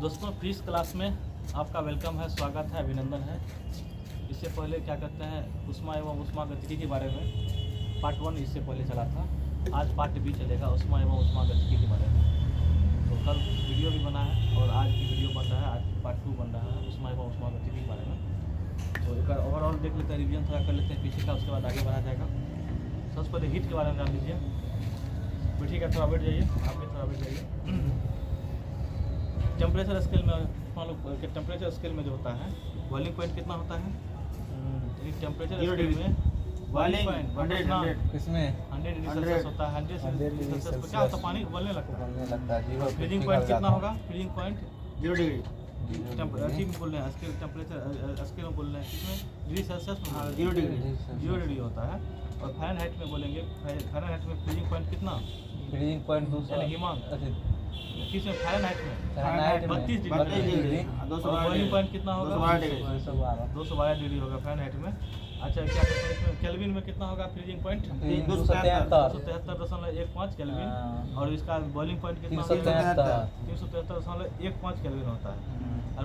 दोस्तों physics class में आपका वेलकम है, स्वागत है, अभिनंदन है। इससे पहले क्या कहते हैं ऊष्मा एवं ऊष्मागतिकी के बारे में पार्ट 1 इससे पहले चला था। आज पार्ट 2 चलेगा ऊष्मा एवं ऊष्मागतिकी के बारे में। तो कल वीडियो भी बना है और आज की वीडियो बन रहा है, आज पार्ट 2 बन रहा है ऊष्मा एवं ऊष्मागतिकी के बारे में। तो एक ओवरऑल देख लेते हैं, रिवीजन थोड़ा कर लेते हैं पीछे का, उसके बाद आगे बढ़ा जाएगा। सबसे पहले हीट के बारे में जान लीजिए। बैठिएगा, थोड़ा बैठ जाइए, आप भी थोड़ा बैठ जाइए। टेम्परेचर स्केल में मान लो टेम्परेचर स्केल में जो होता है बॉइलिंग पॉइंट कितना होता है? टेम्परेचर स्केल में बॉइलिंग पॉइंट इसमें 100 डिग्री सेल्सियस होता है। 100 डिग्री सेल्सियस पर क्या होता है? पानी उबलने लगता है। फ्रीजिंग पॉइंट कितना होगा? फ्रीजिंग पॉइंट 0 डिग्री बोल रहे हैं, स्केल टेम्परेचर स्केल में बोल रहे हैं, किसमें? डिग्री सेल्सियस में 0 डिग्री होता है। और फ़ारेनहाइट में बोलेंगे, फ़ारेनहाइट में फ्रीजिंग पॉइंट कितना? फ्रीजिंग पॉइंट किस में? फ़ारेनहाइट में 32 डिग्री। बॉइलिंग पॉइंट कितना होगा? 212 डिग्री होगा फ़ारेनहाइट में। अच्छा, क्या कहते हैं इसमें केल्विन में कितना होगा फ्रीजिंग पॉइंट? 273.15 केल्विन। और इसका बॉइलिंग पॉइंट कितना होगा? 373.15 केल्विन होता है।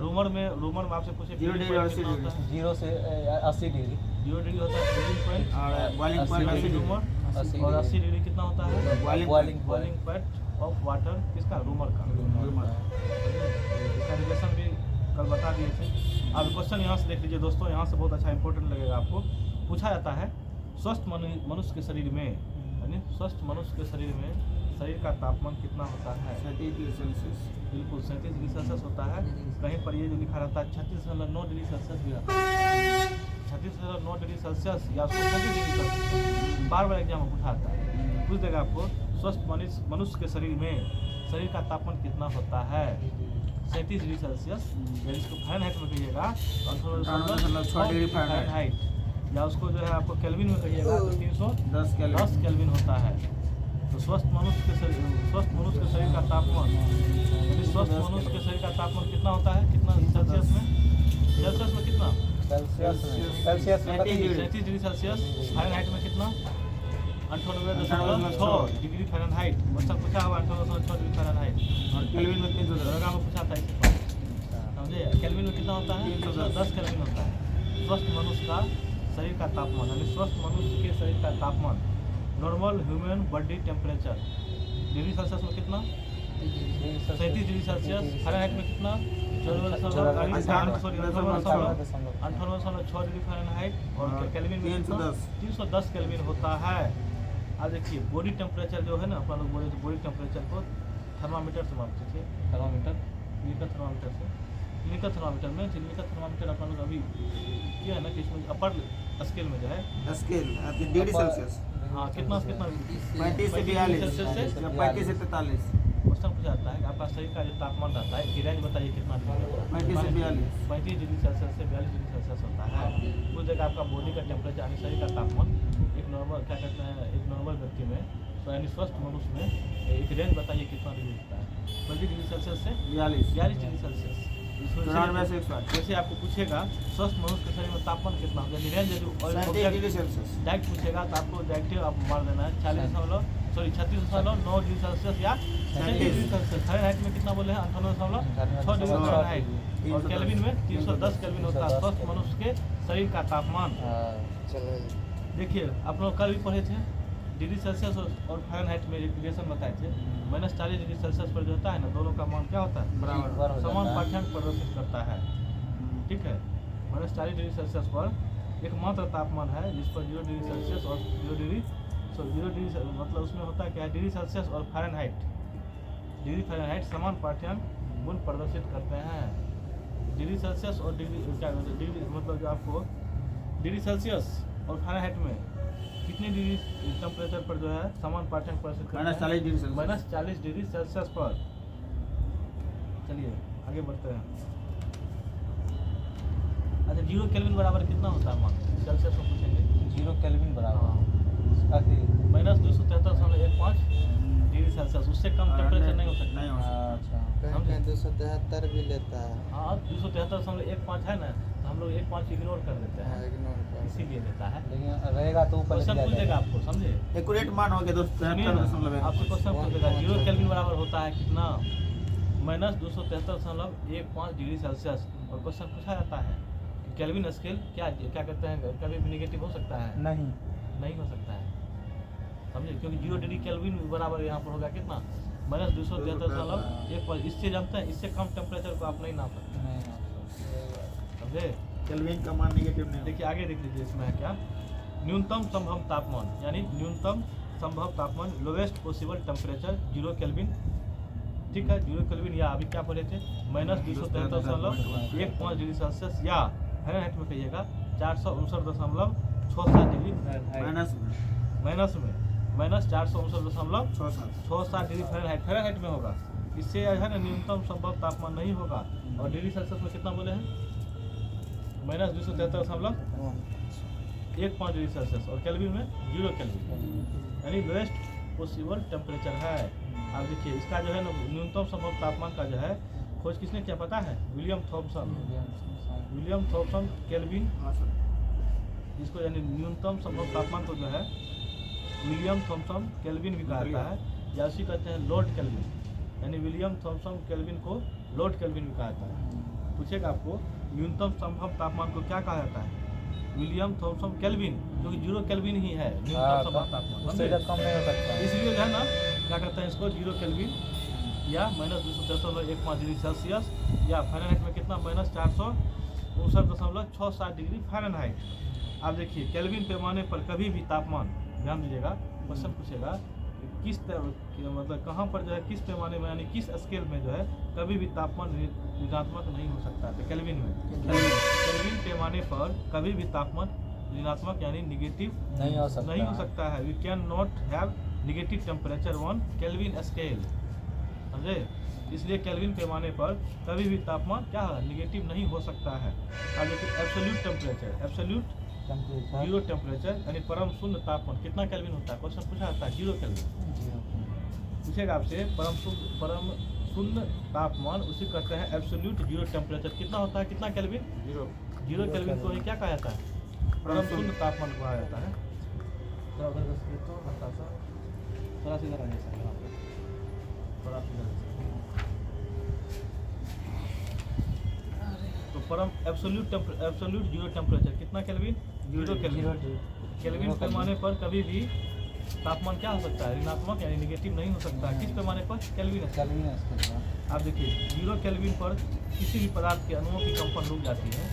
रूमर में आपसे पूछे 0 से 80 डिग्री 0 डिग्री होता है फ्रीजिंग पॉइंट, और बॉइलिंग पॉइंट 80 रूमर, और 80 डिग्री कितना होता है? बॉइलिंग पॉइंट ऑफ वाटर, किसका? रूमर का। इसका रिलेशन भी कल बता दिए थे। अब क्वेश्चन यहाँ से देख लीजिए दोस्तों, यहाँ से बहुत अच्छा इंपॉर्टेंट लगेगा आपको। पूछा जाता है स्वस्थ मनुष्य के शरीर में, यानी स्वस्थ मनुष्य के शरीर में शरीर का तापमान कितना होता है? 37 डिग्री सेल्सियस। बिल्कुल 37 डिग्री सेल्सियस होता है। कहीं पर ये जो लिखा रहता है 36.9 डिग्री सेल्सियस भी रहता है। 36.9 डिग्री सेल्सियस या 37 डिग्री सेल्सियस बार बार एग्जाम में पूछा आता है, पूछ देगा आपको स्वस्थ मनुष्य के शरीर में शरीर का तापमान कितना होता है? 37 डिग्री सेल्सियस, या इसको फ़ारेनहाइट में कहिएगा 98.6 डिग्री फ़ारेनहाइट, या उसको जो है आपको केल्विन में कहिएगा तो 310 केल्विन होता है। तो स्वस्थ मनुष्य के शरीर का तापमान, यानी स्वस्थ मनुष्य के शरीर का तापमान कितना होता है? कितना सेल्सियस में? सेल्सियस में कितना? Celsius 37 degree Celsius. फ़ारेनहाइट में कितना? 98.6 डिग्री फ़ारेनहाइट। मतलब पूछा हुआ 98.6 डिग्री फ़ारेनहाइट। और केल्विन में 310 में पूछा था, समझे? केल्विन में कितना होता है? 310 केल्विन होता है स्वस्थ मनुष्य का शरीर का तापमान, यानी स्वस्थ मनुष्य के शरीर का तापमान। Normal human body temperature degree Celsius में कितना? 37 डिग्री सेल्सियस। फ़ारेनहाइट में कितना? 98.6 डिग्री फ़ारेनहाइट। और केल्विन में 310 केल्विन होता है। अब देखिए बॉडी टेम्परेचर जो है ना, अपन लोग बोले तो बॉडी टेम्परेचर को थर्मामीटर से मापते थे। क्लिनिकल थर्मामीटर में थर्मामीटर अपन लोग अभी किया है ना कि इसमें अपर स्केल में जो है डिग्री सेल्सियस, हाँ कितना 35 से 42 या 35 से 43। क्वेश्चन पूछा जाता है कि आपका शरीर का जो तापमान रहता है, रेंज बताइए कितना डिग्री? 35 से 42। 35 डिग्री सेल्सियस से 42 डिग्री सेल्सियस होता है। उस जगह आपका बॉडी का टेम्परेचर यानी शरीर का तापमान एक नॉर्मल, क्या कहते हैं, एक नॉर्मल व्यक्ति में, तो यानी स्वस्थ मनुष्य में एक रेंज बताइए कितना डिग्री होता है? 20 डिग्री सेल्सियस से 42 डिग्री सेल्सियस। जैसे आपको पूछेगा स्वस्थ मनुष्य के शरीर में तापमान कितना होगा, रेंज डायरेक्ट पूछेगा तो आपको डायरेक्ट आप मार देना है 36.9 डिग्री सेल्सियस या 37 डिग्री सेल्सियस। फ़ारेनहाइट में कितना बोले हैं? 98.6 डिग्री फ़ारेनहाइट। और केल्विन में 310 केल्विन होता है स्वस्थ मनुष्य के शरीर का तापमान। देखिए आप लोग कल भी पढ़े थे डिग्री सेल्सियस और फ़ारेनहाइट में रिलेशन बताए थे। -40 डिग्री सेल्सियस पर जो होता है ना, दोनों का मान क्या होता है? बराबर, समान पाठ्यांक प्रदर्शित करता है। ठीक है, -40 डिग्री सेल्सियस पर एकमात्र तापमान है जिस पर 0 डिग्री सेल्सियस और 0 डिग्री मतलब उसमें होता है क्या है? डिग्री सेल्सियस और डिग्री फ़ारेनहाइट समान पाठ्यांक गुण प्रदर्शित करते हैं। डिग्री सेल्सियस और डिग्री मतलब जो आपको डिग्री सेल्सियस और फ़ारेनहाइट में कितने डिग्री टेम्परेचर पर जो है समान पाठ्यांक प्रदर्शित करते हैं? -40 डिग्री सेल्सियस पर। चलिए आगे बढ़ते हैं। अच्छा, 0 केल्विन बराबर कितना होता है? मान सेल्सियस में पूछेंगे। 0 केल्विन बराबर -273.15 डिग्री सेल्सियस। उससे कम टेम्परेचर नहीं हो सकता। अच्छा, 273 भी लेता है। हाँ, 273.15 है ना, तो हम लोग 1.5 इग्नोर कर देते हैं, इसीलिए लेता है। लेकिन रहेगा तो ऊपर क्वेश्चन पूछ देगा आपको, समझे? एक्यूरेट मान हो गया दोस्त। आपसे क्वेश्चन पूछ देगा 0 केल्विन बराबर होता है कितना? -273.15 डिग्री सेल्सियस। और क्वेश्चन पूछा जाता है कि केल्विन स्केल क्या कहते हैं, कभी भी निगेटिव हो सकता है? नहीं हो सकता है, समझे, क्योंकि 0 डिग्री केल्विन बराबर यहाँ पर होगा कितना, -273.15। इससे जानते हैं, इससे कम टेम्परेचर को आप नहीं नाप सकते, समझे। केल्विन का मान नेगेटिव नहीं। देखिए आगे देख लीजिए, इसमें है क्या, न्यूनतम संभव तापमान, यानी न्यूनतम संभव तापमान, लोवेस्ट पॉसिबल टेम्परेचर 0 केल्विन, ठीक है, 0 केल्विन, या अभी क्या पढ़े थे, -273.15 डिग्री सेल्सियस, या फ़ारेनहाइट में कहिएगा 459.67 डिग्री माइनस में -459.67 डिग्री फ़ारेनहाइट में होगा। इससे है ना न्यूनतम संभव तापमान नहीं होगा। और डिग्री सेल्सियस में कितना बोले हैं, -273.15 डिग्री सेल्सियस, और केल्विन में 0 केल्विन, यानी लोएस्ट पॉसिबल टेम्परेचर है। आप देखिए इसका जो है ना न्यूनतम संभव तापमान का जो है खोज किसने किया पता है, विलियम थॉम्सन केल्विन, इसको यानी न्यूनतम संभव तापमान को जो है विलियम थॉम्सन केल्विन भी कहा जाता है, या उसी कहते हैं लॉर्ड केल्विन, यानी विलियम थॉम्सन केल्विन को लॉर्ड केल्विन भी कहा जाता है। पूछेगा आपको न्यूनतम संभव तापमान को क्या कहा जाता है, विलियम थॉम्सन केल्विन, क्योंकि 0 केल्विन ही है न्यूनतम संभव तापमान, उससे कम नहीं हो सकता, इसलिए जो है ना क्या करते हैं इसको 0 केल्विन या -273.15 डिग्री सेल्सियस, या फ़ारेनहाइट में कितना, -459.67 डिग्री फ़ारेनहाइट। आप देखिए केल्विन पैमाने पर कभी भी तापमान, ध्यान दीजिएगा, क्वेश्चन पूछेगा किस मतलब कहाँ पर जो है, किस पैमाने में, यानी किस स्केल में जो है कभी भी तापमान ऋणात्मक नहीं हो सकता है, तो केल्विन में, केल्विन पैमाने पर कभी भी तापमान ऋणात्मक यानी निगेटिव नहीं हो सकता है। We can not have negative temperature on Kelvin scale, समझे। इसलिए केल्विन पैमाने पर कभी भी तापमान क्या है, निगेटिव नहीं हो सकता है। अब देखिए एब्सोल्यूट टेम्परेचर, 0 टेम्परेचर यानी परम शून्य तापमान कितना केल्विन होता है, क्वेश्चन पूछा जाता है 0 केल्विन, पूछेगा आपसे परम शून्य तापमान, उसी कहते हैं एब्सोल्यूट 0 टेम्परेचर, कितना होता है, कितना केल्विन, 0 केल्विन को ही क्या कहा जाता है, परम शून्य तापमान कहा जाता है। थोड़ा सीधा रहिए सर, यहाँ पे थोड़ा सीधा रहिए। तो परम एब्सोल्यूट 0 टेम्परेचर कितना केल्विन, 0 केल्विन। केल्विन पैमाने पर कभी भी तापमान क्या हो सकता है, ऋणात्मक यानी निगेटिव नहीं हो सकता। किस पैमाने पर, केल्विन। आप देखिए 0 केल्विन पर किसी भी पदार्थ के अणुओं की कंपन रुक जाती है।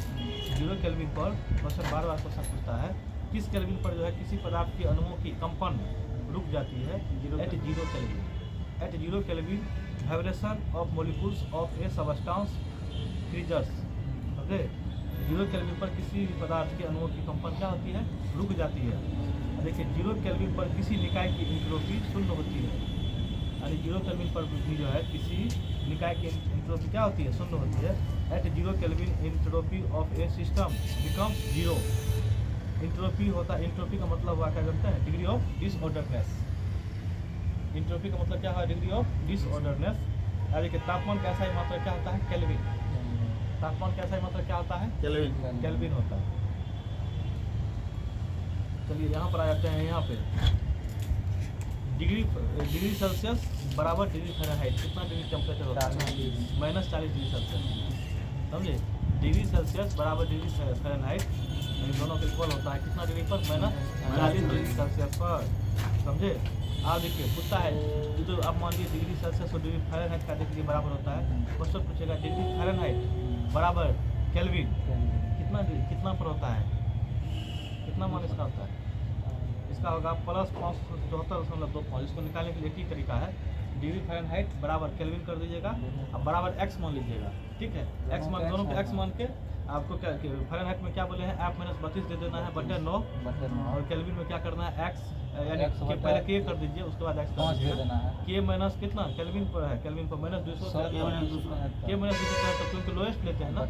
0 केल्विन पर क्वेश्चन बार क्वेश्चन पूछता है, किस केल्विन पर जो है किसी पदार्थ के अणुओं की कंपन रुक जाती है, at 0 Kelvin. At 0 Kelvin vibration of molecules of a substance freezers, समझे। 0 केल्विन पर किसी भी पदार्थ के अणुओं की कंपन क्या होती है, रुक जाती है। देखिए 0 केल्विन पर किसी निकाय की एंट्रोपी शून्य होती है, यानी 0 केल्विन पर भी जो है किसी निकाय की एंट्रोपी क्या होती है, शून्य होती है। At 0 Kelvin entropy of a system becomes 0। Entropy होता है, एंट्रोपी का मतलब हुआ क्या जानते हैं, डिग्री ऑफ डिसऑर्डरनेस। एंट्रोपी का मतलब क्या है, डिग्री ऑफ डिसऑर्डरनेस। देखिए तापमान का ऐसा ही मात्रा क्या होता है, केल्विन। तापमान का ऐसा ही मात्रा क्या होता है, केल्विन होता है। चलिए यहाँ पर आ जाते हैं, यहाँ पे डिग्री सेल्सियस बराबर डिग्री फ़ारेनहाइट, कितना डिग्री टेम्परेचर होता है, -40 डिग्री सेल्सियस, समझे। डिग्री सेल्सियस बराबर डिग्री फ़ारेनहाइट, इन दोनों के इक्वल होता है कितना डिग्री पर, -40 डिग्री सेल्सियस पर, समझे। आप देखिए पूछता है जो आप मान लीजिए डिग्री सेल्सियस और डिग्री फ़ारेनहाइट का देखिए बराबर होता है, क्वेश्चन पूछेगा डिग्री फ़ारेनहाइट बराबर केल्विन कितना पर होता है, कितना मान इसका होता है, इसका होगा +574.25। इसको निकालने के लिए एक ही तरीका है, डिग्री फ़ारेनहाइट बराबर केल्विन कर दीजिएगा, अब बराबर x मान लीजिएगा, ठीक है। x मान, दोनों के x मान के आपको क्या फ़ारेनहाइट में क्या बोले हैं, F-32 दे देना है बटे 9, और केल्विन में क्या करना है, x यानी पहले k कर दीजिए, उसके बाद x कर दीजिएगा। k माइनस कितना केल्विन पर है, केल्विन पर -273, k -273 क्योंकि लोएस्ट लेते हैं ना,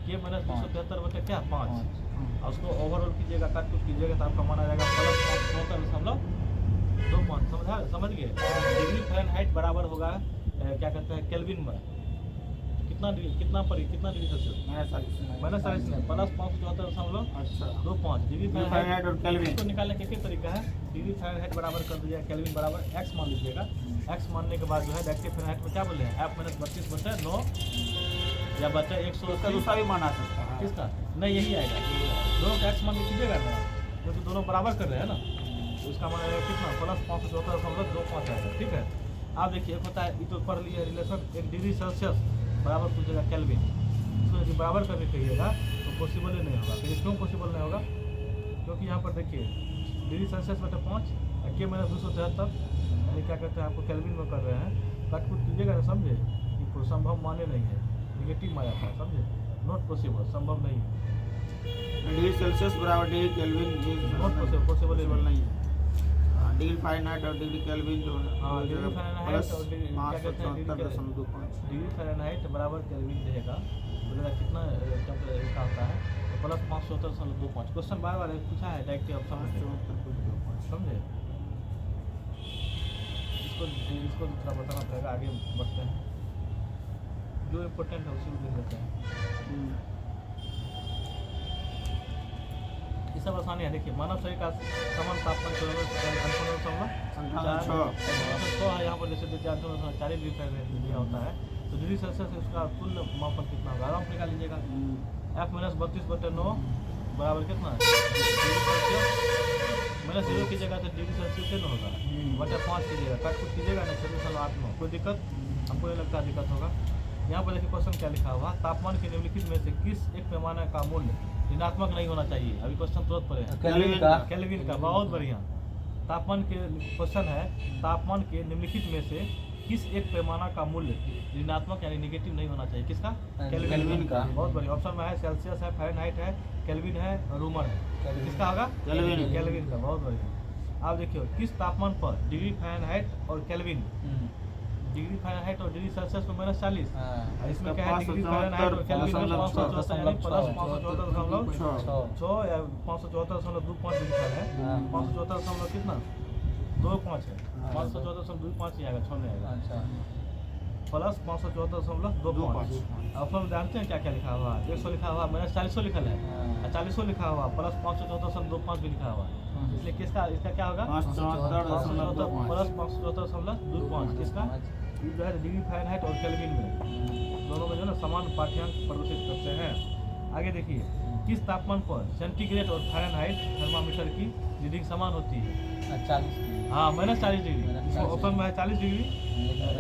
k -273 बटे क्या 5, और उसको ओवरऑल कीजिएगा, काट कुछ कीजिएगा तो आपका मान आ जाएगा +574.25। समझ गए। डिग्री फ़ारेनहाइट बराबर होगा क्या कहते हैं केल्विन में कितना डिग्री सेल्सियस, -40 नहीं, +574.25 डिग्री फ़ारेनहाइट और केल्विन। इसको निकालने का एक तरीका है, डिग्री फ़ारेनहाइट बराबर कर दीजिएगा केल्विन बराबर x मान लीजिएगा, एक्स मानने के बाद जो है डायरेक्टिव फ़ारेनहाइट में क्या बोले हैं एफ माइनस 32/9 या बचा 100 उसका दूसरा भी माना सकता है। किसका नहीं यही आएगा दोनों का एक्स मान के कीजिएगा ना क्योंकि दोनों बराबर कर रहे हैं ना तो उसका मान आएगा कितना प्लस 574.25 आएगा। ठीक है आप देखिए एक होता है ये तो पढ़ लिया रिलेशन 1 डिग्री सेल्सियस बराबर कुछ जगह केल्विन इसको यदि बराबर करने कहिएगा तो पॉसिबल ही नहीं होगा। फिर क्यों पॉसिबल नहीं होगा क्योंकि यहाँ पर देखिए डिग्री सेल्सियस बटे 5 के माइनस 273 यानी क्या कहते हैं आपको केल्विन में कर रहे हैं कट कुट कीजिएगा ना समझे कि संभव माने नहीं है निगेटिव में आता है समझे नॉट पॉसिबल संभव नहीं है डिग्री सेल्सियस बराबर degree kelvin not possible possible नहीं है। डिग्री फ़ारेनहाइट और डिग्री केल्विन जो है हाँ डिग्री फ़ारेनहाइट और क्या कहते हैं 574.25 डिग्री फ़ारेनहाइट बराबर केल्विन रहेगा बोलेगा कितना टेम्परेचर इसका होता है तो प्लस 574.25 क्वेश्चन बार बार पूछा है डायरेक्टिव ऑप्शन समझे इसको दूसरा बताना पड़ेगा आगे बढ़ते हैं जो इम्पोर्टेंट है उसी को देख लेते हैं। ये सब आसानी है देखिए मानव शरीर का समान तापमान 6 है यहाँ पर जैसे 40 डिग्री फ़ारेनहाइट दिया होता है तो डिग्री सेल्सियस उसका कुल मापन कितना होगा आराम से निकाल लीजिएगा एफ माइनस 32/9 बराबर कितना है डिग्री सेल्सियस माइनस 0 कीजिएगा तो डिग्री सेल्सियस से न होगा बटा 5 कीजिएगा कट कुट कीजिएगा ना 26.89 कोई दिक्कत हमको नहीं लगता दिक्कत होगा। यहाँ पर देखिए क्वेश्चन क्या लिखा हुआ तापमान के निम्नलिखित में से किस एक पैमाने का मूल्य ऋणात्मक नहीं होना चाहिए। अभी क्वेश्चन तुरंत पड़े हैं केल्विन का बहुत बढ़िया तापमान के क्वेश्चन है तापमान के निम्नलिखित में से किस एक पैमाना का मूल्य ऋणात्मक यानी नेगेटिव नहीं होना चाहिए किसका केल्विन का बहुत बढ़िया ऑप्शन में है सेल्सियस है फ़ारेनहाइट है केल्विन है रूमर है किसका होगा केल्विन का बहुत बढ़िया। आप देखिए किस तापमान पर डिग्री फ़ारेनहाइट और केल्विन डिग्री फ़ारेनहाइट और डिग्री सेल्सियस में -40 इसमें क्या है डिग्री फ़ारेनहाइट और केल्विन में 574 यानी प्लस 574.6 या 574.25 लिखा है 574 कितना 25 है 574.25 ही आएगा 6 नहीं आएगा अच्छा प्लस 574.25 ऑप्शन जानते हैं क्या क्या लिखा हुआ 100 लिखा हुआ -40 लिखा है 40 लिखा हुआ प्लस 574.25 भी लिखा हुआ इसलिए किसका इसका क्या होगा 574 प्लस 574.25 किसका जो है डिग्री फ़ारेनहाइट और केल्विन में दोनों में जो है ना समान पाठ्यांक प्रदर्शित करते हैं। आगे देखिए किस तापमान पर सेंटीग्रेड और फ़ारेनहाइट थर्मामीटर की रीडिंग समान होती है 40 हाँ -40 डिग्री ऑप्शन में है 40 डिग्री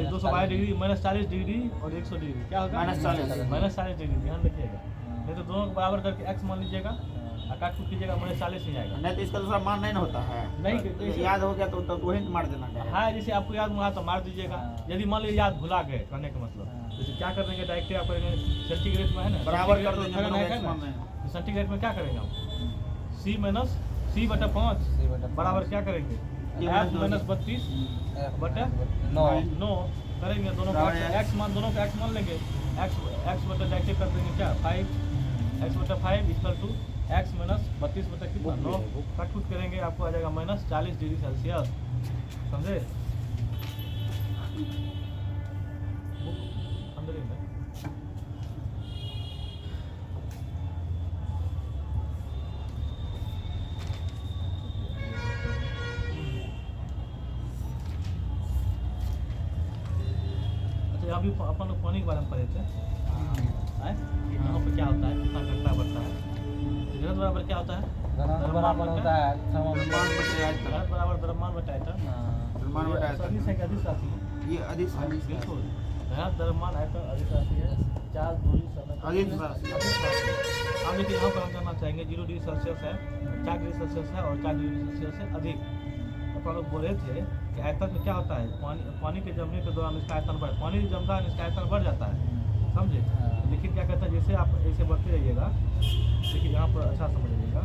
222 डिग्री -40 डिग्री और 100 डिग्री क्या होगा -40 डिग्री ध्यान रखिएगा नहीं तो दोनों को बराबर करके एक्स मान लीजिएगा काट कुट कीजिएगा -40 ही आएगा नहीं तो इसका दूसरा मान नहीं ना होता है नहीं याद हो गया तो वही मार देना है हाँ जैसे आपको याद हुआ तो मार दीजिएगा यदि मान लीजिए याद भुला गए करने का मतलब जैसे क्या कर देंगे डायरेक्ट आप करेंगे सेंटीग्रेड में है ना बराबर कर देंगे सेंटीग्रेड में क्या करेंगे हम C/5 बराबर क्या करेंगे F -32/9 करेंगे दोनों का एक्स मान दोनों का एक्स मान लेंगे एक्स बटा डायरेक्ट कर देंगे क्या 5 x/5 equal to x minus 32 बटा कितना 9 कट कुट करेंगे आपको आ जाएगा -40 डिग्री सेल्सियस समझे। अंदर ही में अच्छा अभी अपन लोग पानी के बारे में पढ़े थे यहाँ पे क्या होता है कितना घंटा बढ़ता है घनत्व बराबर क्या होता है बराबर होता है घनत्व बराबर द्रव्यमान बटा आयतन सदिश है कि अदिश राशि है ये अधिक बिल्कुल घनत्व द्रव्यमान आयतन अदिश राशि है चार्ज दूरी समय अदिश राशि अब देखिए यहाँ पर हम जानना चाहेंगे 0 डिग्री सेल्सियस है 4 डिग्री सेल्सियस है और 4 डिग्री सेल्सियस से अधिक तो लोग बोल रहे थे कि आयतन में क्या होता है पानी के जमने के दौरान इसका आयतन बढ़ पानी जमता है इसका आयतन बढ़ जाता है समझे लेकिन क्या कहता है जैसे आप ऐसे बढ़ते रहिएगा देखिए यहाँ पर अच्छा समझ लीजिएगा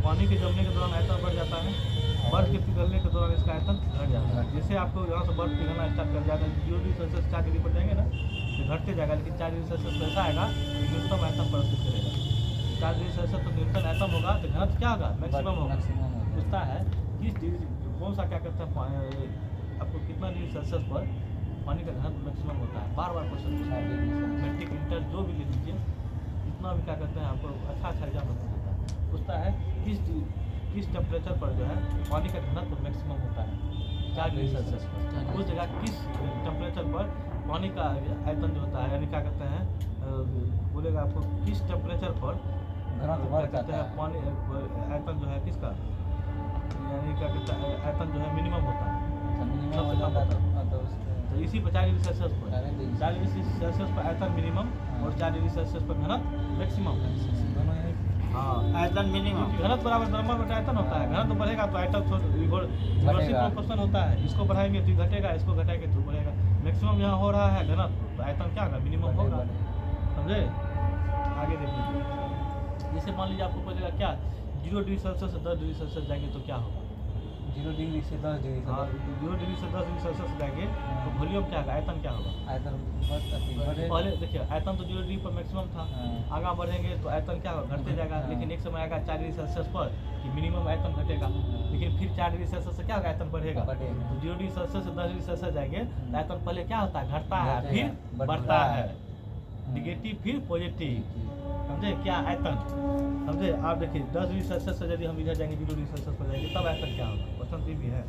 पानी के जमने के दौरान आयतन बढ़ जाता है बर्फ के पिघलने के दौरान इसका आयतन घट जाता है जैसे आपको यहाँ से बर्फ पिघलना स्टार्ट कर जाएगा 0 डिग्री सेल्सियस 4 डिग्री पर जाएंगे ना तो घटते जाएगा लेकिन 4 डिग्री सेल्सियस पर ऐसा आएगा कि न्यूनतम आयतन प्रदर्शित करेगा 4 डिग्री सेल्सियस पर न्यूनतम आयतन होगा तो घनत्व क्या होगा मैक्सिमम होगा पूछता है किस डिग्री कौन सा क्या कहता है आपको कितना डिग्री सेल्सियस पर पानी का घनत्व मैक्सिमम होता है बार बार क्वेश्चन पूछता है मैट्रिक इंटर जो भी ले लीजिए जितना भी क्या कहते हैं आपको अच्छा एग्जाम में पूछता है पूछता है किस टेम्परेचर पर जो है पानी का घनत्व मैक्सिमम होता है 4 डिग्री सेल्सियस पर। उस जगह किस टेम्परेचर पर पानी का आयतन जो होता है, यानी क्या कहते हैं बोलेगा आपको किस टेम्परेचर पर घनत्व बढ़ क्या कहते जाता हैं है। पानी आयतन जो है किसका, यानी क्या कहते हैं आयतन जो है मिनिमम होता है। अच्छा, मिनिमम सबसे हो कम जाता होता है तो उसके तो इसी पर 4 डिग्री सेल्सियस पर 4 डिग्री 4 डिग्री सेल्सियस पर आयतन मिनिमम और 4 डिग्री सेल्सियस पर घनत्व मैक्सिमम। दोनों एक हाँ, आयतन मिनिमम। क्योंकि घनत्व बराबर नंबर बटा आयतन होता है। घनत्व बढ़ेगा तो आयतन रिवर्सिबल घटेगा। प्रोपोर्शन होता है। इसको बढ़ाएंगे तो घटेगा, इसको घटाएंगे तो बढ़ेगा। मैक्सिमम यहाँ हो रहा है घनत्व, तो आयतन क्या होगा, मिनिमम होगा। समझे? आगे देखिए, जैसे मान लीजिए आपको बोलेगा क्या 0 डिग्री सेल्सियस से 10 डिग्री सेल्सियस जाएंगे तो क्या होगा। 0 डिग्री से 10 डिग्री हाँ, 0 डिग्री से 10 डिग्री सेल्सियस जाएंगे तो वॉल्यूम क्या होगा, आयतन क्या होगा। आयतन बढ़े। पहले देखिए आयतन तो 0 डिग्री पर मैक्सिमम था, हाँ। आगे बढ़ेंगे तो आयतन क्या होगा, घटते जाएगा। हाँ। लेकिन एक समय आएगा 4 डिग्री सेल्सियस पर कि मिनिमम आयतन घटेगा, लेकिन फिर 4 डिग्री सेल्सियस से क्या होगा, आयतन बढ़ेगा। बढ़ेगा। तो 0 डिग्री सेल्सियस से 10 डिग्री सेल्सियस जाएंगे तो आयतन पहले क्या होता है, घटता है, घटेगा, फिर बढ़ता बढ़ता है। है। निगेटिव फिर पॉजिटिव, समझे क्या आयतन। समझे? आप देखिए 10 डिग्री सेल्सियस से यदि हम इधर जाएंगे 0 डिग्री सेल्सियस पर जाएंगे तब आयतन क्या होगा, क्वेश्चन भी है।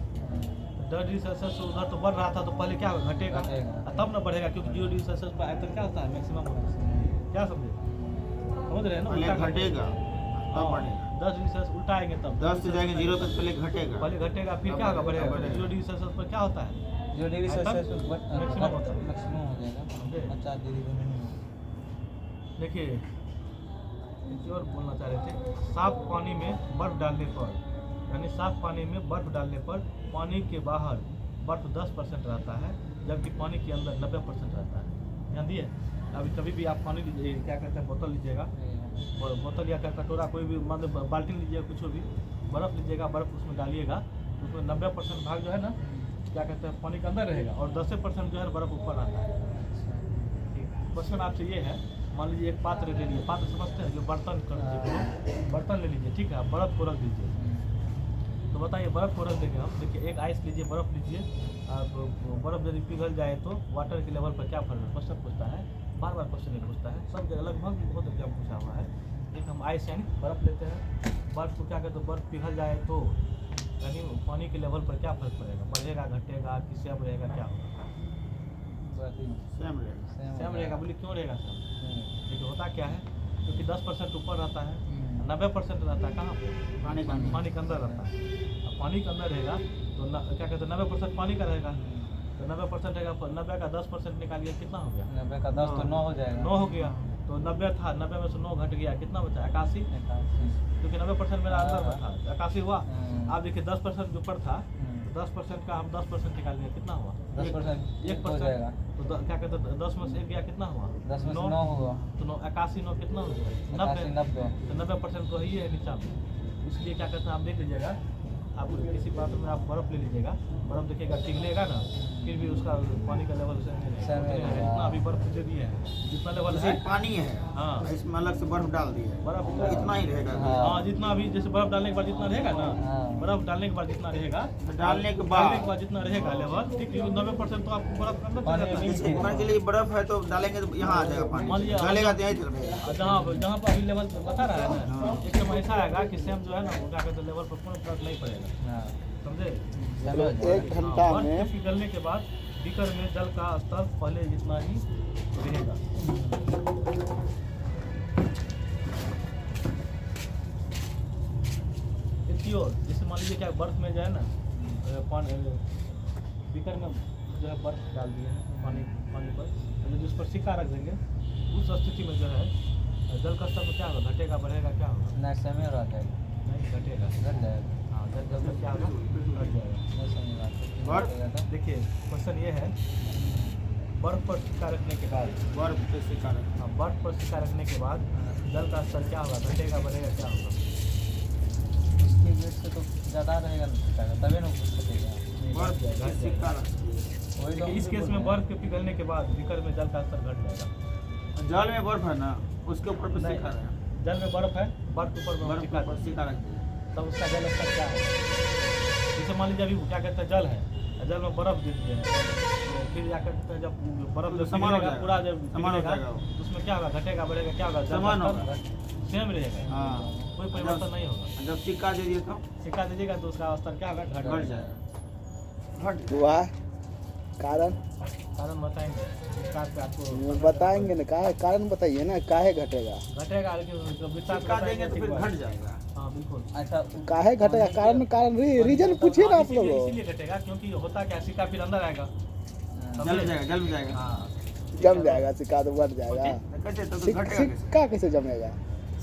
10 डिग्री सेल्सियस से उधर तो बढ़ रहा था तो पहले क्या होगा, घटेगा, घटेगा। और तब ना बढ़ेगा, क्योंकि 0 डिग्री सेल्सियस पर आयतन क्या होता है, मैक्सिमम होता है। क्या समझे, समझ रहे हैं ना। पहले उल्टा घटेगा तब हाँ, बढ़ेगा। 10 डिग्री सेल्सियस उल्टा आएंगे तब 10 से जाएंगे 0 तक पहले घटेगा। पहले घटेगा फिर क्या होगा, बढ़ेगा। 0 डिग्री सेल्सियस पर क्या होता है, 0 डिग्री सेल्सियस मैक्सिमम होता है। मैक्सिमम हो जाएगा। समझे? 50 डिग्री से मिनिमम। देखिए एक और बोलना चाह रहे थे, साफ पानी में बर्फ डालने पर, यानी साफ पानी में बर्फ डालने पर पानी के बाहर बर्फ 10% रहता है, जबकि पानी के अंदर 90% रहता है। ध्यान दिए। अभी कभी भी आप पानी लीजिए, क्या कहते हैं बोतल लीजिएगा, बोतल या कटोरा कोई भी मतलब बाल्टी लीजिएगा, कुछ भी बर्फ़ लीजिएगा, बर्फ़ उसमें डालिएगा तो उसमें 90% भाग जो है ना क्या कहते हैं पानी के अंदर रहेगा और 10% जो है बर्फ़ ऊपर आता है। क्वेश्चन आपसे ये है, मान लीजिए एक पात्र ले लीजिए, पात्र समझते हैं जो बर्तन कर लीजिए, बर्तन ले लीजिए, ठीक है, आप बर्फ़ को रख दीजिए। तो बताइए बर्फ़ को रख देंगे हम, देखिए एक आइस लीजिए, बर्फ़ लीजिए, आप बर्फ़ यदि पिघल जाए तो वाटर के लेवल पर क्या फर्क है, क्वेश्चन पूछता है, बार बार क्वेश्चन नहीं पूछता है, सब जगह लगभग बहुत एग्जाम पूछा हुआ है। एक हम आइस यानी बर्फ़ लेते हैं, बर्फ़ को क्या कहते हैं, बर्फ़ पिघल जाए तो यानी पानी के लेवल पर क्या फर्क पड़ेगा, बढ़ेगा, घटेगा, कि सेम रहेगा, क्या होगा, सेम रहेगा। सेम रहेगा। बोलिए क्यों रहेगा सेम, देखिए होता क्या है, क्योंकि 10% ऊपर रहता है, 90% रहता है कहाँ पे, पानी का अंदर। पानी के अंदर रहता है। अब पानी के अंदर रहेगा तो क्या कहते हैं 90% पानी का रहेगा, तो 90% रहेगा, 90 का 10% निकालिए, कितना हो गया, 90 का 10 तो 9 हो जाएगा। 9 हो गया। तो 90 था, 90 में से 9 घट गया, कितना बचा, 81, 81। क्योंकि 90% मेरा अंदर में था, 81 हुआ। हम्म। आप देखिए 10% जो ऊपर था, तो 10% का हम 10% निकालेंगे, कितना हुआ, 10% हो 1%। जाएगा। तो क्या कहते हैं 10 में से 1 गया, कितना हुआ, 10 में से 9 होगा। तो 81 9 कितना हो गया, 80 90। तो 90% तो ही है नीचा में। इसलिए क्या कहते हैं आप देख लीजिएगा, आप किसी पात्र में आप बर्फ़ ले लीजिएगा, बर्फ़ देखिएगा पिघलेगा ना, फिर भी उसका पानी का लेवल सेम सेम रहेगा। रहेगा। इतना अभी बर्फ़ दे दिए हैं, जितना लेवल जैसे है पानी है, हाँ। इसमें अलग से बर्फ डाल दी है, बर्फ़ इतना ही रहेगा। हाँ। हाँ, जितना अभी जैसे बर्फ़ डालने के बाद जितना रहेगा ना, हाँ। बर्फ़ डालने के बाद जितना रहेगा, डालने के बाद जितना रहेगा लेवल, ठीक है, 90% तो आपको बर्फ़ के अंदर चला पानी जाता है। जैसे मान के लिए बर्फ है तो डालेंगे तो यहाँ आ जाएगा मान पानी, लीजिए डालेगा तो यहीं तक रहेगा। जहाँ पर अभी लेवल बता रहा है ना, हाँ। एक समय ऐसा आएगा कि सेम जो है ना वो क्या कहते हैं लेवल पर कोई फर्क नहीं पड़ेगा, हाँ। समझे। मतलब 1 घंटा हाँ, बर्फ में के पिघलने के बाद बीकर में जल का स्तर पहले जितना ही रहेगा। एक और जैसे मान लीजिए क्या बर्फ में जो है ना पानी बीकर में जो है बर्फ डाल दिए हैं पानी पर, तो जिस पर सिक्का रख देंगे उस स्थिति में जो है जल का स्तर में क्या होगा, घटेगा, बढ़ेगा, क्या होगा, नहीं समय रह जाएगा। नहीं घटेगा। घट जाएगा। हाँ, जल में क्या होगा, घट जाएगा। नहीं समय रह बर्फ जाएगा। देखिए क्वेश्चन ये है, बर्फ पर सिक्का रखने के बाद, बर्फ पे सिक्का रखा। हाँ, बर्फ पर सिक्का रखने के बाद जल का स्तर क्या होगा, घटेगा, बढ़ेगा, क्या होगा, इसके वेट से तो ज़्यादा रहेगा ना, तभी ना कुछ घटेगा। बर्फ घट पे जाएगा। सिक्का रखा। वही तो देखिए, इस केस में बर्फ के पिघलने के बाद बीकर में जल का स्तर घट जाएगा। जल में बर्फ है ना, उसके ऊपर पे नहीं, सिक्का रहा। जल में बर्फ है, बर्फ के ऊपर में बर्फ सिक्का के ऊपर सिक्का रख दिया। तब उसका जल स्तर क्या है, जैसे मान लीजिए अभी क्या कहते हैं जल है, जल में बर्फ दे दिए हैं, तो फिर क्या कहते हैं जब बर्फ जब समान हो पिघलेगा, जाएगा। पूरा जब समान हो पिघलेगा, जाएगा वो। तो उसमें क्या होगा, घटेगा, बढ़ेगा, क्या होगा, जल का समान स्तर होगा। सेम रहेगा, हाँ। कोई परिवर्तन नहीं होगा। जब सिक्का दे दिए तो सिक्का दीजिएगा तो उसका स्तर क्या होगा, घट घट जाएगा। जाएगा। घट हुआ कारण कारण बताएंगे विस्तार से आपको बताएंगे ना, काहे कारण बताइए ना, काहे घटेगा, घटेगा लेकिन जब विस्तार से सिक्का देंगे बताएंगे तो ठीक फिर बात। घट जाएगा। हाँ बिल्कुल। अच्छा काहे घटेगा, कारण रीजन पूछिए ना आप इसीलिए लोगों। इसीलिए घटेगा क्योंकि होता क्या सिक्का फिर अंदर आएगा। जल जाएगा, जल जाएगा। हाँ जम जाएगा सिक्का तो घट जाएगा। कैसे तो घटेगा कैसे? सिक्का कैसे जमेगा?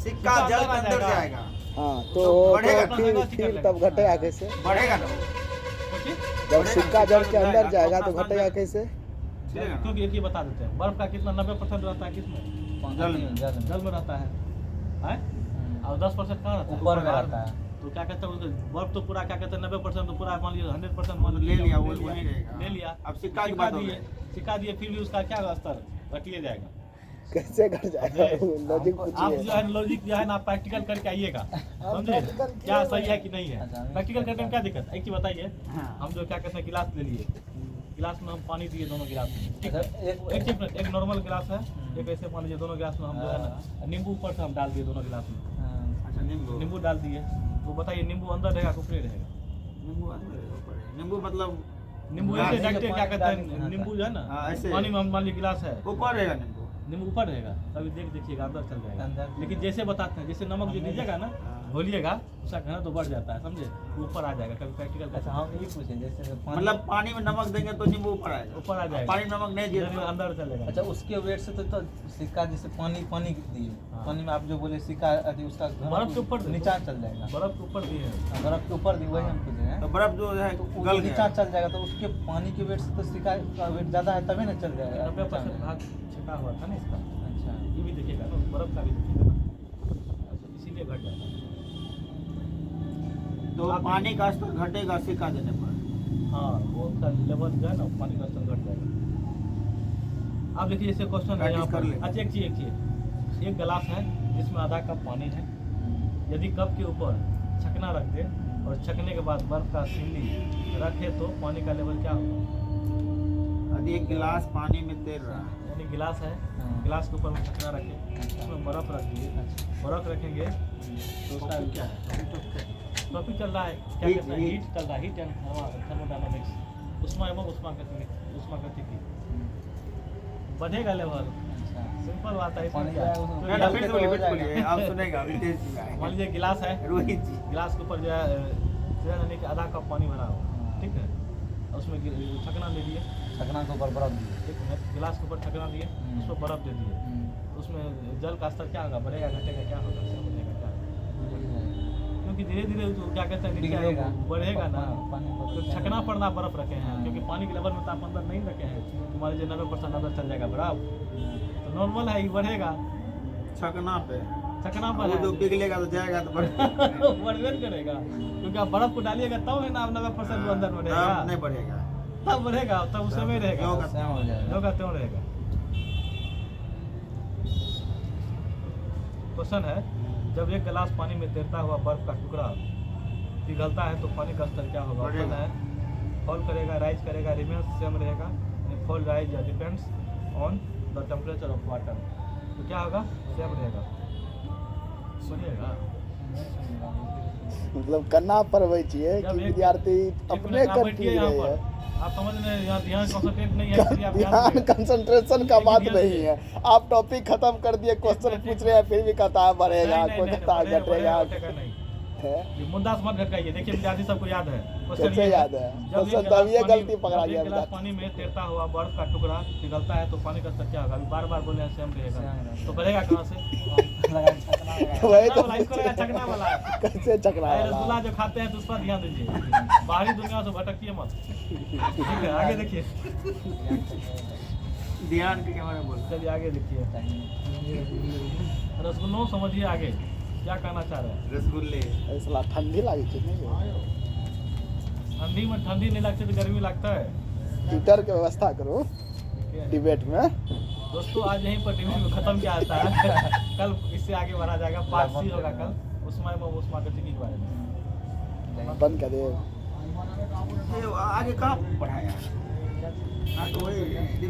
सिक्का जल के अंदर जाएगा, हाँ तो तो बढ़ेगा, फिर तब घटेगा कैसे? बढ़ेगा ना। क्योंकि जब सिक्का जल के अंदर जाएगा तो अपना घटेगा कैसे? चलेगा ना। क्योंकि एक ये बता देते हैं बर्फ का कितना 90% रहता है किसमें? जल में। जल में रहता है हैं? और 10% कहाँ रहता है? ऊपर में बाहर रहता है। तो क्या कहते हैं उसको बर्फ तो पूरा क्या कहते हैं 90% तो पूरा मान लीजिए 100% मान ले लिया, वो वहीं रहेगा। ले लिया। अब सिक्का की बात हो दिए गई। सिक्का दिए फिर भी उसका क्या होगा स्तर घटिए जाएगा। कैसे घट जाएगा? लॉजिक आप पूछिए। जो है लॉजिक जो है ना प्रैक्टिकल करके आइएगा समझे क्या सही है कि नहीं है। अच्छा, प्रैक्टिकल करने में क्या दिक्कत है? एक चीज बताइए, हाँ। हम जो क्या कहते हैं गिलास ले लिए, गिलास में हम पानी दिए दोनों गिलास में, ठीक है? अच्छा, एक चीज एक नॉर्मल गिलास है, एक ऐसे मान लीजिए दोनों गिलास में हम जो है ना नींबू ऊपर से हम डाल दिए दोनों गिलास में, हाँ, अच्छा नींबू। नींबू डाल दिए तो बताइए नींबू अंदर रहेगा कि ऊपर रहेगा? नींबू अंदर है, ऊपर है। नींबू मतलब नींबू हाँ, ऐसे नीचे डालते क्या पानी कहते हैं डालेंगे, नींबू जो है ना हाँ, ऐसे। पानी में हम मान लीजिए गिलास है ऊपर रहेगा नींबू। नींबू ऊपर रहेगा तभी देखिएगा अंदर चल जाएगा। अंदर। लेकिन जैसे बताते हैं जैसे नमक जो दीजिएगा ना हाँ। घोलिएगा उसका घनत्व तो बढ़ जाता है समझे, ऊपर आ जाएगा कभी प्रैक्टिकल अच्छा हम ये पूछे जैसे पानी- मतलब पानी में नमक देंगे तो नींबू ऊपर आएगा। ऊपर आ जाएगा। पानी में नमक नहीं दिए इधर तो अंदर चलेगा। अच्छा उसके वेट से तो सिक्का जैसे पानी दिए हाँ। पानी में आप जो बोले सिक्का अति उसका बर्फ के ऊपर देखो। नीचा चल जाएगा। बर्फ के ऊपर दिए हैं। हाँ, बर्फ के ऊपर दी वही हम पूछे हैं तो बर्फ जो है तो वो गल नीचा गया। चल जाएगा तो उसके पानी के वेट से तो सिक्का का वेट ज्यादा है तभी ना चल जाएगा 90% भाग छिपा हुआ था ना इसका, अच्छा ये भी देखिएगा ना बर्फ का भी देखिएगा ना, अच्छा, इसीलिए घट जाएगा। तो पानी का स्तर घटेगा सिक्का देने पर। हाँ वो उसका लेवल जो है ना पानी का स्तर घट जाएगा। अब देखिए जैसे क्वेश्चन है Practice यहाँ कर पर, ले। अच्छा एक चीज एक गिलास है जिसमें आधा कप पानी है, यदि कप के ऊपर छकना रख दे और छकने के बाद बर्फ का सिल्ली रखे तो पानी का लेवल क्या होगा? यदि एक गिलास पानी में तैर रहा है, यानी गिलास है, हाँ। गिलास के ऊपर में छकना रखे, उसमें बर्फ रख दिए, अच्छा बर्फ रखेंगे तो उसका टॉपिक क्या है? टॉपिक चल रहा है क्या Heat, कहते हैं heat. हीट चल रहा है, हीट एंड थर्मोडायनामिक्स, उष्मा एवं उष्मागतिकी बढ़ेगा लेवल, अच्छा सिंपल बात है इसमें पानी क्या जो है है? उसमें ना ना गल फिर के से तो बोलिए, हो फिर से बोलिए, जाएगा। आप सुनेगा अभी तेज भी मान आएगा। लीजिए गिलास है, रोहित जी गिलास के ऊपर जो है यानी कि आधा कप पानी भरा हुआ, ठीक है, और उसमें छकना दे दिए, छकना के ऊपर बर्फ दिए ठीक है, गिलास के ऊपर छकना दिए, उसमें बर्फ दे दिए, उसमें जल का स्तर क्या होगा, बढ़ेगा घटेगा क्या होगा, क्या बढ़ेगा क्या होगा? क्योंकि धीरे धीरे जो क्या कहते हैं नीचे बिगड़ेगा। बढ़ेगा ना, पानी तो बढ़ेगा। छकना पड़ना बर्फ रखे हैं, हाँ। क्योंकि पानी के लेवल में तो आप अंदर नहीं रखे हैं, तो मान लीजिए 90% अंदर चल जाएगा बर्फ, तो नॉर्मल है ये बढ़ेगा, छकना पे छकना पर वो है जो पिघलेगा तो जाएगा तो बढ़ेगा। बढ़बे न करेगा, क्योंकि आप बर्फ को डालिएगा तब है ना 90% वो अंदर तब बढ़ेगा, नहीं बढ़ेगा। तब बढ़ेगा, तब उस समय रहेगा, क्यों? सेम हो जाएगा जो का त्यों रहेगा। क्वेश्चन है जब एक गिलास पानी में तैरता हुआ बर्फ का टुकड़ा पिघलता है तो पानी का स्तर क्या होगा? ऑप्शन है फॉल करेगा, राइज करेगा, रिमेन्स सेम रहेगा, fall rise depends on the temperature of water, तो क्या होगा? सेम रहेगा। सुनिएगा मतलब कन्ना पढ़बै छियै जब कि एक- विद्यार्थी एक अपने मिनट आप कर बैठिए पी यहाँ रहे पर, हैं। आप समझ में यहाँ ध्यान कंसंट्रेट नहीं है इसलिए आप ध्यान ध्यान दीजिए। कंसंट्रेशन का लेकिन बात ध्यान नहीं दीजिए। है, आप टॉपिक खत्म कर दिए, क्वेश्चन पूछ रहे हैं फिर भी कहता है बढ़ेगा, नहीं, कोई नहीं, कहता है बढ़ेगा, घटेगा। घटेगा नहीं। है? ये मुद्दा से मत भटकाइए, देखिए विद्यार्थी सबको याद है क्वेश्चन कैसे ये याद है? जब क्वेश्चन एक तब ये गिलास गलती पानी- पकड़ा जब गया एक गिलास विद्यार्थी। पानी में तैरता हुआ बर्फ का टुकड़ा पिघलता है तो पानी का स्तर क्या होगा? अभी बार बार बोले हैं सेम रहेगा, सेम रहेगा। तो बढ़ेगा कहाँ से? लगा छकना होगा। वही छकना तो वाला, इसको लगा छकना वाला। कैसे चकरा अरे वाला? रसगुल्ला जो खाते हैं तो उस पर ध्यान दीजिए, बाहरी दुनिया से भटकिए मत, ठीक है? आगे देखिए, ध्यान के कैमरा बोल। चलिए आगे देखिए, रसगुल्लों समझिए आगे क्या कहना चाह रहे हैं। रसगुल्ले ऐसा ठंडी लागी थी नहीं? ठंडी में ठंडी नहीं लगती तो गर्मी लगता है। हीटर की व्यवस्था करो डिबेट में। दोस्तों आज यहीं पर डिबेट में खत्म किया जाता है, कल इससे आगे बढ़ा जाएगा, पार्ट सी होगा कल उष्मागतिकी के बारे में। बंद कर दे। ये आगे कहाँ पढ़ाया? हाँ तो वही